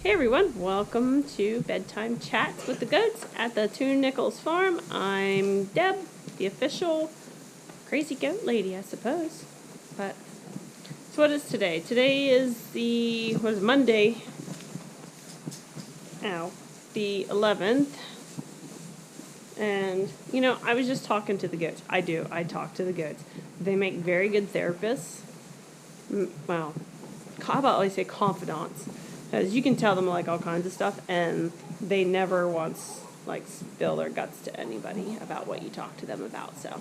Hey everyone, welcome to Bedtime Chats with the Goats at the Two Nichols Farm. I'm Deb, the official crazy goat lady, I suppose. But, so what is today? Today is Monday? The 11th. And, I was just talking to the goats. I talk to the goats. They make very good therapists. Well, how about I say confidants? Because you can tell them all kinds of stuff, and they never once spill their guts to anybody about what you talk to them about. So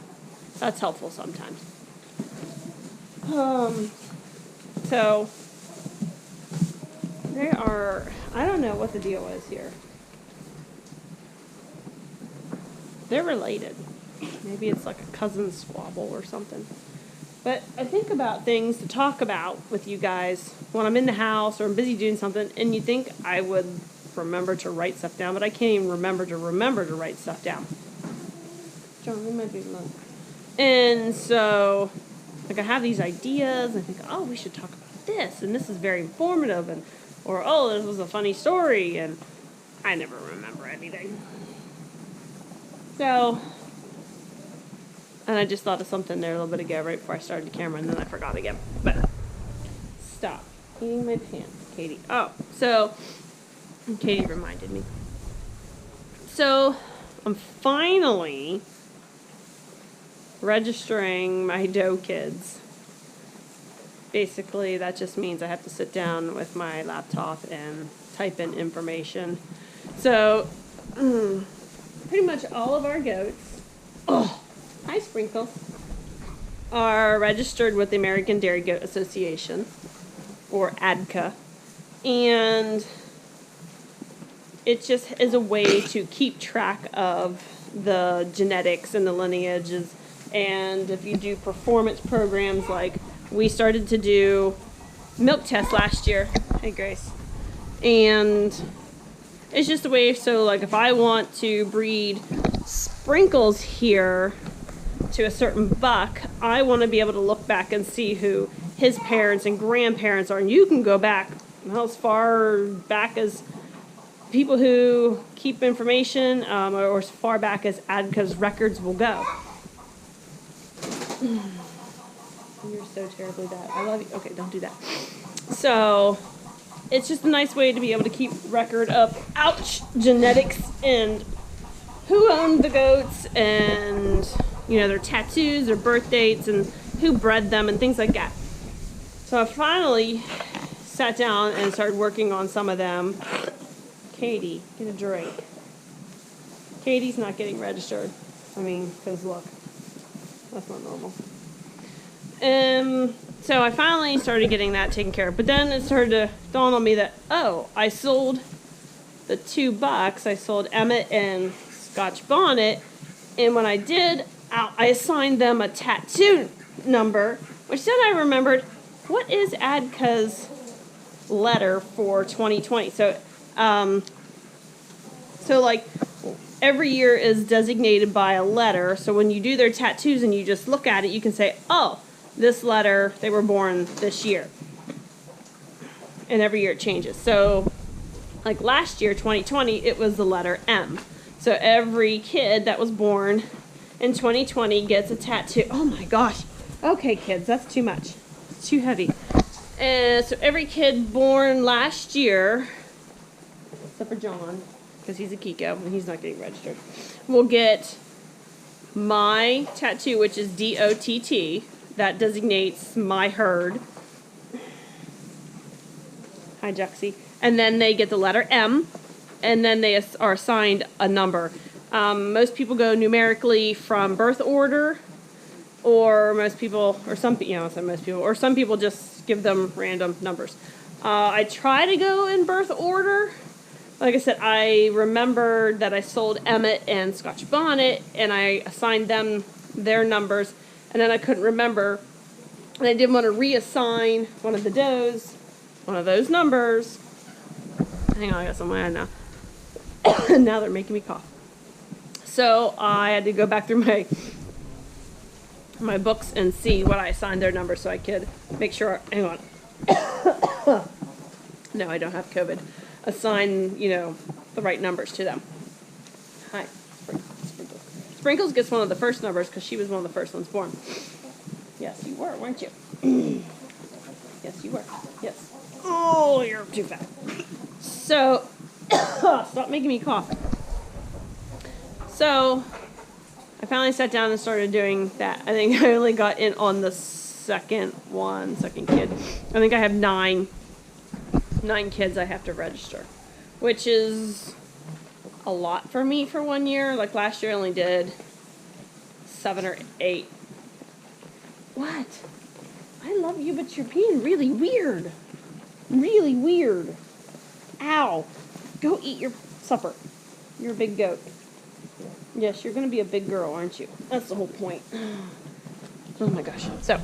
that's helpful sometimes. So they are. I don't know what the deal is here. They're related. Maybe it's like a cousin squabble or something. But I think about things to talk about with you guys when I'm in the house or I'm busy doing something, and you think I would remember to write stuff down, but I can't even remember to write stuff down. John, we might be alone. And so, I have these ideas, and I think, oh, we should talk about this, and this is very informative, or, oh, this was a funny story, and I never remember anything. So, and I just thought of something there a little bit ago right before I started the camera, and then I forgot again. But stop eating my pants, Katie. Oh, so Katie reminded me. So I'm finally registering my doe kids. Basically, that just means I have to sit down with my laptop and type in information. So pretty much all of our goats. Oh. Hi, Sprinkles. Are registered with the American Dairy Goat Association, or ADCA, and it just is a way to keep track of the genetics and the lineages, and if you do performance programs, like we started to do milk tests last year. Hey, Grace. And it's just a way, so if I want to breed Sprinkles here to a certain buck, I want to be able to look back and see who his parents and grandparents are. And you can go back as far back as people who keep information, or as far back as ADCA's records will go. You're so terribly bad. I love you. Okay, don't do that. So it's just a nice way to be able to keep record of, genetics and who owned the goats and their tattoos, their birth dates, and who bred them, and things like that. So I finally sat down and started working on some of them. Katie, get a drink. Katie's not getting registered. Because look, that's not normal. So I finally started getting that taken care of. But then it started to dawn on me that, I sold the 2 bucks. I sold Emmett and Scotch Bonnet. And when I did, I assigned them a tattoo number, which then I remembered, what is ADCA's letter for 2020? So, every year is designated by a letter. So when you do their tattoos and you just look at it, you can say, oh, this letter, they were born this year. And every year it changes. So, last year, 2020, it was the letter M. So every kid that was born in 2020 gets a tattoo. Oh my gosh. Okay, kids, that's too much. It's too heavy. And so every kid born last year, except for John, because he's a Kiko and he's not getting registered, will get my tattoo, which is DOTT. That designates my herd. Hi, Juxie. And then they get the letter M, and then they are assigned a number. Most people go numerically from birth order, or some people just give them random numbers. I try to go in birth order. Like I said, I remembered that I sold Emmett and Scotch Bonnet, and I assigned them their numbers, and then I couldn't remember, and I didn't want to reassign one of the does one of those numbers. Hang on, I got some in my eye now. Now they're making me cough. So I had to go back through my books and see what I assigned their numbers so I could make sure. Hang on. No, I don't have COVID. assign, the right numbers to them. Hi, Sprinkles. Sprinkles gets one of the first numbers because she was one of the first ones born. Yes, you were, weren't you? Yes, you were. Yes. Oh, you're too fat. So, stop making me cough. So, I finally sat down and started doing that. I think I only got in on the second kid. I think I have nine kids I have to register, which is a lot for me for 1 year. Like last year I only did 7 or 8. What? I love you, but you're being really weird. Really weird. Ow. Go eat your supper. You're a big goat. Yes, you're going to be a big girl, aren't you? That's the whole point. Oh my gosh. So.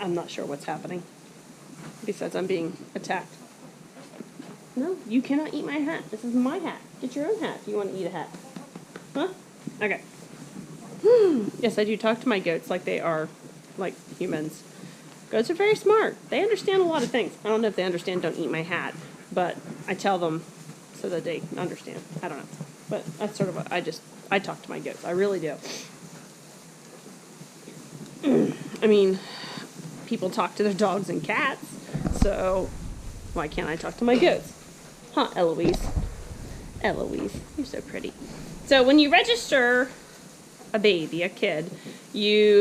I'm not sure what's happening. Besides, I'm being attacked. No, you cannot eat my hat. This is my hat. Get your own hat if you want to eat a hat. Huh? Okay. Yes, I do talk to my goats like they are like humans. Goats are very smart. They understand a lot of things. I don't know if they understand don't eat my hat, but I tell them so that they understand. I don't know. But that's sort of what I talk to my goats. I really do. I mean, people talk to their dogs and cats, so why can't I talk to my goats? Huh, Eloise? Eloise, you're so pretty. So when you register a baby, a kid,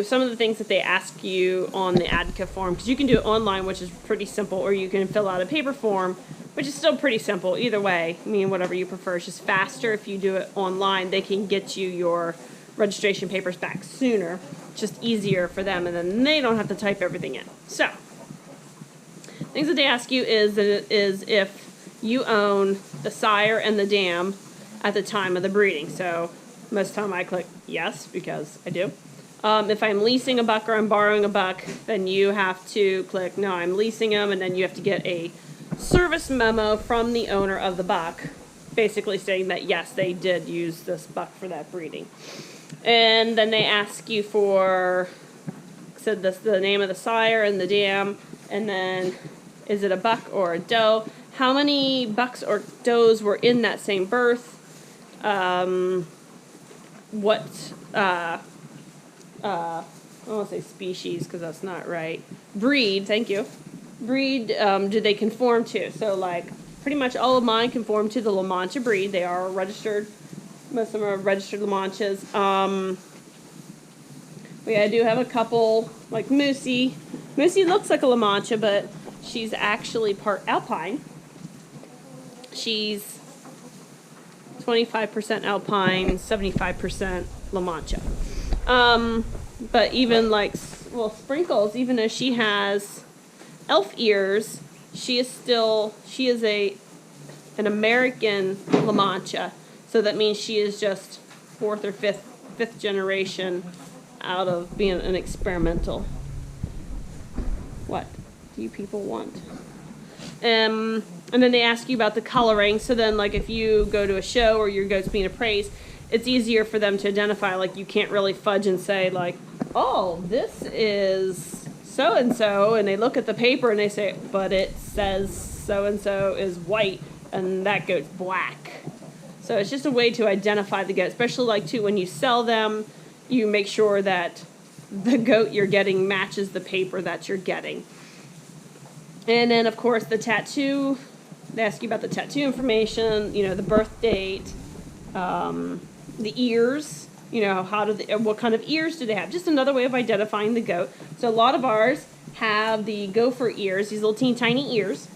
some of the things that they ask you on the ADCA form, because you can do it online, which is pretty simple, or you can fill out a paper form, which is still pretty simple. Either way, I mean, whatever you prefer. It's just faster if you do it online. They can get you your registration papers back sooner. It's just easier for them, and then they don't have to type everything in. So, things that they ask you is if you own the sire and the dam at the time of the breeding. So, most of the time I click yes, because I do. If I'm leasing a buck or I'm borrowing a buck, then you have to click no, I'm leasing them, and then you have to get a service memo from the owner of the buck, basically saying that yes, they did use this buck for that breeding. And then they ask you for, the name of the sire and the dam, and then is it a buck or a doe? How many bucks or does were in that same birth? I don't want to say species because that's not right. Breed, thank you. Breed, do they conform to? So, like, pretty much all of mine conform to the La Mancha breed. They are registered. Most of them are registered La Manchas. I do have a couple, like Moosey. Moosey looks like a La Mancha, but she's actually part Alpine. She's 25% Alpine, 75% La Mancha. But even Sprinkles, even though she has elf ears, she is an American La Mancha. So that means she is just fourth or fifth generation out of being an experimental. What do you people want? And then they ask you about the coloring. So then, like, if you go to a show or your goat's being appraised, it's easier for them to identify. Like, you can't really fudge and say, like, oh, this is so-and-so. And they look at the paper and they say, but it says so-and-so is white and that goat's black. So it's just a way to identify the goat, especially, like, too, when you sell them, you make sure that the goat you're getting matches the paper that you're getting. And then, of course, the tattoo. They ask you about the tattoo information, the birth date, the ears, what kind of ears do they have? Just another way of identifying the goat. So a lot of ours have the gopher ears, these little teeny tiny ears.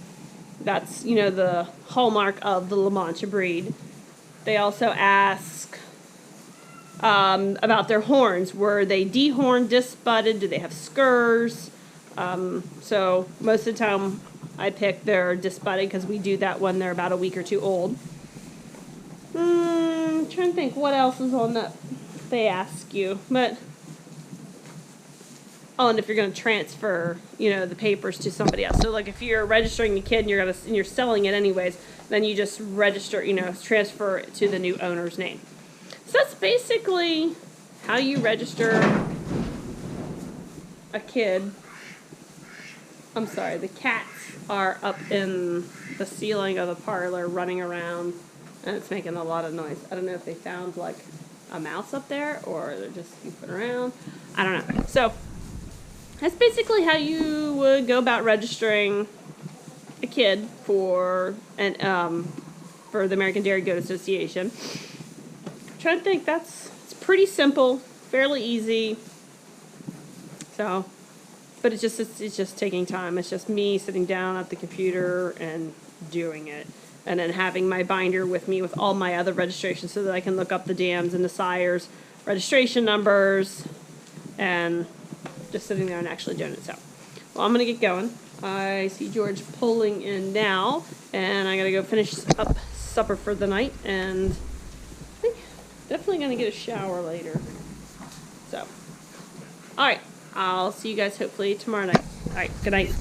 That's, the hallmark of the La Mancha breed. They also ask about their horns. Were they dehorned, disbudded? Do they have scurs? So most of the time I pick their disbudded because we do that when they're about a week or two old. I'm trying to think what else is on that they ask you. And if you're going to transfer, the papers to somebody else. So, like, if you're registering a kid and you're selling it anyways, then you just register, transfer it to the new owner's name. So that's basically how you register a kid. I'm sorry, the cats are up in the ceiling of the parlor running around, and it's making a lot of noise. I don't know if they found like a mouse up there or they're just goofing around. I don't know. So that's basically how you would go about registering a kid for for the American Dairy Goat Association. I'm trying to think, it's pretty simple, fairly easy. So, but it's just taking time. It's just me sitting down at the computer and doing it, and then having my binder with me with all my other registrations so that I can look up the dams and the sires registration numbers, and just sitting there and actually doing it. So, well, I'm gonna get going. I see George pulling in now, and I gotta go finish up supper for the night, and I think definitely gonna get a shower later. So, all right, I'll see you guys hopefully tomorrow night. All right, good night.